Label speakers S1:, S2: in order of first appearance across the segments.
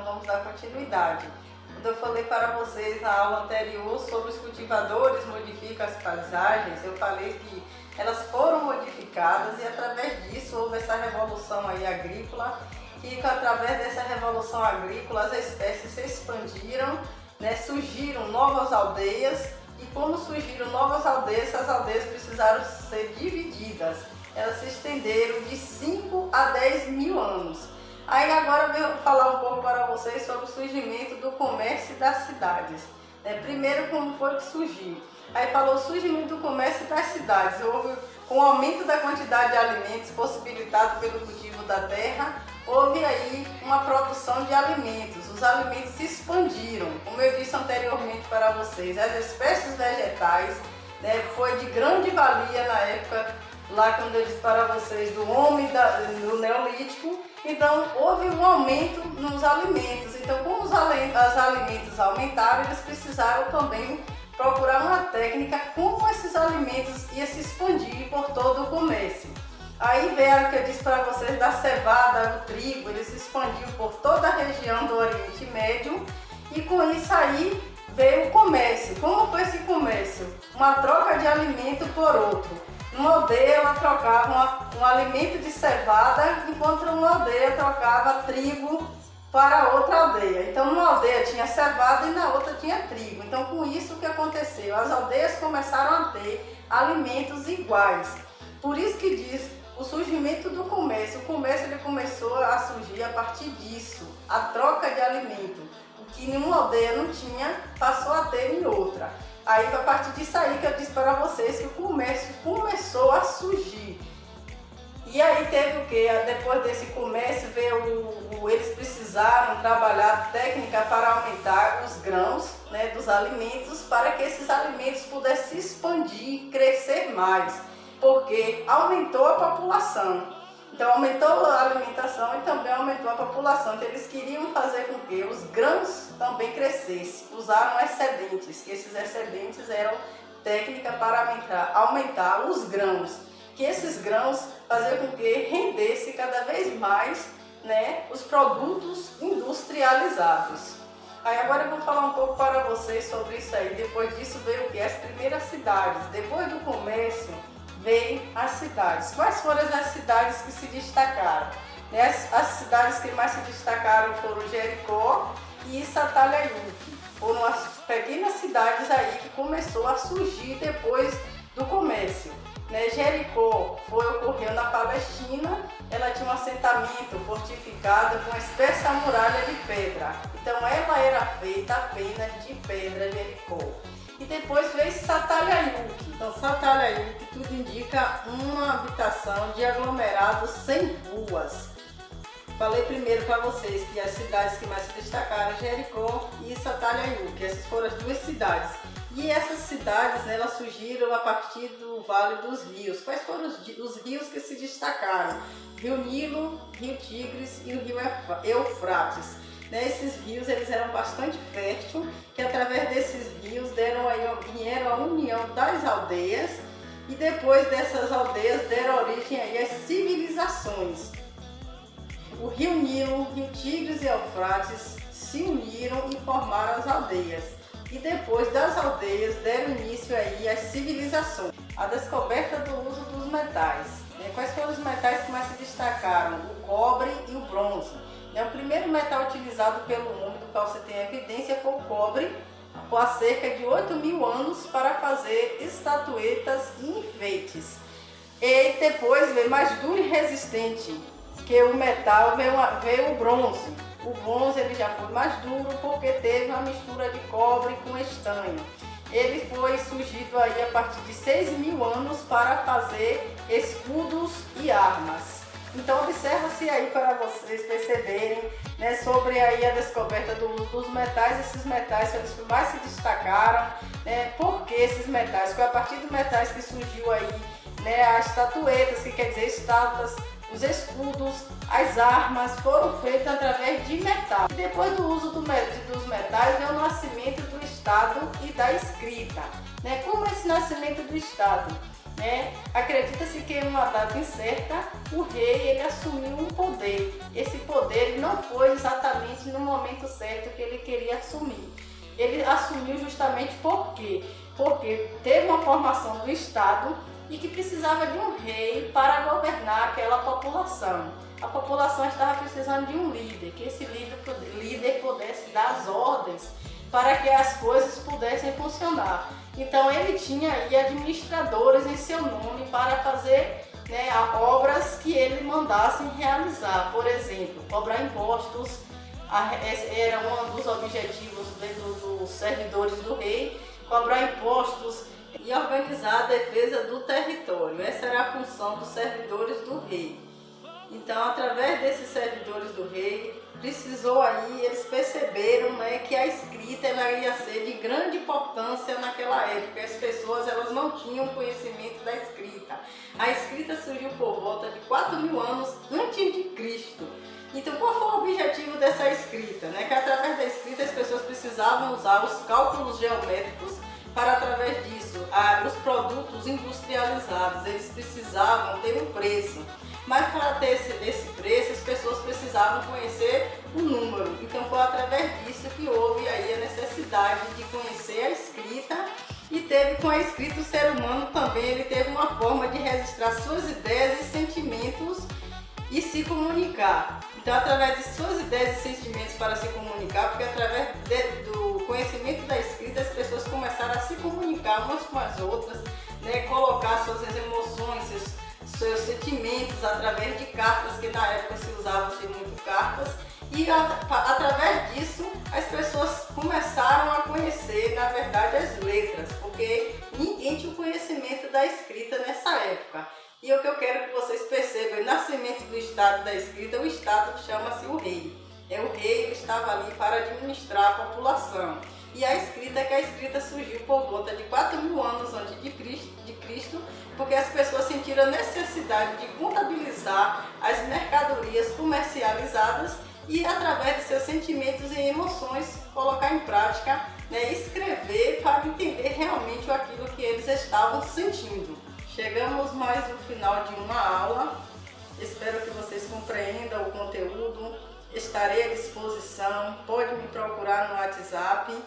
S1: vamos dar continuidade. Quando eu falei para vocês na aula anterior sobre os cultivadores modificam as paisagens, eu falei que elas foram modificadas e através disso houve essa revolução aí agrícola, que através dessa revolução agrícola as espécies se expandiram, né, surgiram novas aldeias e como surgiram novas aldeias, essas aldeias precisaram ser divididas. Elas se estenderam de 5 a 10 mil anos. Aí agora eu vou falar um pouco para vocês sobre o surgimento do comércio das cidades. Primeiro, como foi que surgiu? Aí falou o surgimento do comércio das cidades. Houve com o aumento da quantidade de alimentos possibilitado pelo cultivo da terra, houve aí uma produção de alimentos. Os alimentos se expandiram. Como eu disse anteriormente para vocês, as espécies vegetais, né, foi de grande valia na época, lá quando eu disse para vocês, do homem do Neolítico. Então houve um aumento nos alimentos. Então como os alimentos aumentaram, eles precisaram também procurar uma técnica como esses alimentos iam se expandir por todo o comércio. Aí veio o que eu disse para vocês da cevada, do trigo, ele se expandiu por toda a região do Oriente Médio e com isso aí veio o comércio. Como foi esse comércio? Uma troca de alimento por outro. Numa aldeia ela trocava um alimento de cevada, enquanto uma aldeia trocava trigo para outra aldeia. Então numa aldeia tinha cevada e na outra tinha trigo. Então com isso o que aconteceu? As aldeias começaram a ter alimentos iguais. Por isso que diz o surgimento do comércio. O comércio ele começou a surgir a partir disso, a troca de alimento. O que em uma aldeia não tinha, passou a ter em outra. Aí a partir disso aí que eu disse para vocês que o comércio começou a surgir. E aí teve o que? Depois desse comércio eles precisaram trabalhar técnica para aumentar os grãos, né, dos alimentos, para que esses alimentos pudessem se expandir, crescer mais, porque aumentou a população. Então aumentou a alimentação e também aumentou a população. Então eles queriam fazer com que os grãos também crescessem. Usaram excedentes, que esses excedentes eram técnica para aumentar os grãos. Que esses grãos faziam com que rendesse cada vez mais, né, os produtos industrializados. Aí agora eu vou falar um pouco para vocês sobre isso aí. Depois disso veio o que? As primeiras cidades. Depois do comércio veio as cidades. Quais foram as cidades que se destacaram? As cidades que mais se destacaram foram Jericó e Satalhaiuque. Foram as pequenas cidades aí que começou a surgir depois do comércio. Jericó ocorreu na Palestina. Ela tinha um assentamento fortificado com uma espessa muralha de pedra. Então ela era feita apenas de pedra, Jericó. E depois veio Satalhaiuque. Então Satalhaiuque tudo indica uma habitação de aglomerados sem ruas. Falei primeiro para vocês que as cidades que mais se destacaram, Jericó e Satalhaiuque. Essas foram as duas cidades. E essas cidades, né, elas surgiram a partir do Vale dos Rios. Quais foram os rios que se destacaram? Rio Nilo, Rio Tigres e o Rio Eufrates. Esses rios eles eram bastante férteis, que através desses rios vieram a união das aldeias e depois dessas aldeias deram origem aí às civilizações. O Rio Nilo, Rio Tigres e Eufrates se uniram e formaram as aldeias. E depois das aldeias deram início aí às civilizações. A descoberta do uso dos metais. Quais foram os metais que mais se destacaram? O cobre e o bronze. O primeiro metal utilizado pelo homem, do qual você tem evidência, foi o cobre, há cerca de 8 mil anos, para fazer estatuetas e enfeites. E depois veio mais duro e resistente que o metal, veio o bronze. O bronze ele já foi mais duro porque teve uma mistura de cobre com estanho. Ele foi surgido aí a partir de 6 mil anos para fazer escudos e armas. Então observa-se aí para vocês perceberem, né, sobre aí a descoberta do uso dos metais. Esses metais foram os que mais se destacaram, né? Por que esses metais? Foi a partir dos metais que surgiu aí, né, as estatuetas, que quer dizer estátuas, os escudos, as armas foram feitas através de metal. E depois do uso dos metais veio o nascimento do Estado e da escrita. Como é esse nascimento do Estado? né? Acredita-se que em uma data incerta o rei ele assumiu um poder. Esse poder não foi exatamente no momento certo que ele queria assumir. Ele assumiu justamente por quê? Porque teve uma formação do Estado e que precisava de um rei para governar aquela população. A população estava precisando de um líder, que esse líder pudesse dar as ordens para que as coisas pudessem funcionar. Então ele tinha aí administradores em seu nome para fazer, né, obras que ele mandasse realizar. Por exemplo, cobrar impostos, era um dos objetivos dos servidores do rei, cobrar impostos e organizar a defesa do território. Essa era a função dos servidores do rei. Então, através desses servidores do rei, eles perceberam, né, que a escrita ela ia ser de grande importância naquela época. As pessoas elas não tinham conhecimento da escrita. A escrita surgiu por volta de 4.000 anos antes de Cristo. Então, qual foi o objetivo dessa escrita? Né? Que através da escrita as pessoas precisavam usar os cálculos geométricos para, através disso, os produtos industrializados, eles precisavam ter um preço. Mas para ter esse preço, as pessoas precisavam conhecer o número. Então foi através disso que houve aí a necessidade de conhecer a escrita. E teve com a escrita o ser humano também, ele teve uma forma de registrar suas ideias e sentimentos e se comunicar. Então através de suas ideias e sentimentos para se comunicar, porque através do conhecimento da escrita as pessoas começaram a se comunicar umas com as outras, né? Colocar suas emoções, seus sentimentos através de cartas, que na época se usavam-se muito cartas, e através disso as pessoas começaram a conhecer, na verdade, as letras, porque ninguém tinha o conhecimento da escrita nessa época. E o que eu quero que vocês percebam, o nascimento do Estado da escrita, o Estado chama-se o rei. O rei ele estava ali para administrar a população. E a escrita surgiu por volta de 4.000 anos antes de Cristo, porque as pessoas sentiram a necessidade de contabilizar as mercadorias comercializadas e, através de seus sentimentos e emoções, colocar em prática, né, escrever para entender realmente aquilo que eles estavam sentindo. Chegamos mais no final de uma aula, espero que vocês compreendam o conteúdo, estarei à disposição, pode me procurar no WhatsApp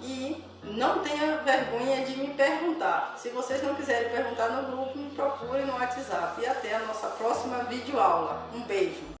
S1: e não tenha vergonha de me perguntar. Se vocês não quiserem perguntar no grupo, me procurem no WhatsApp e até a nossa próxima videoaula. Um beijo!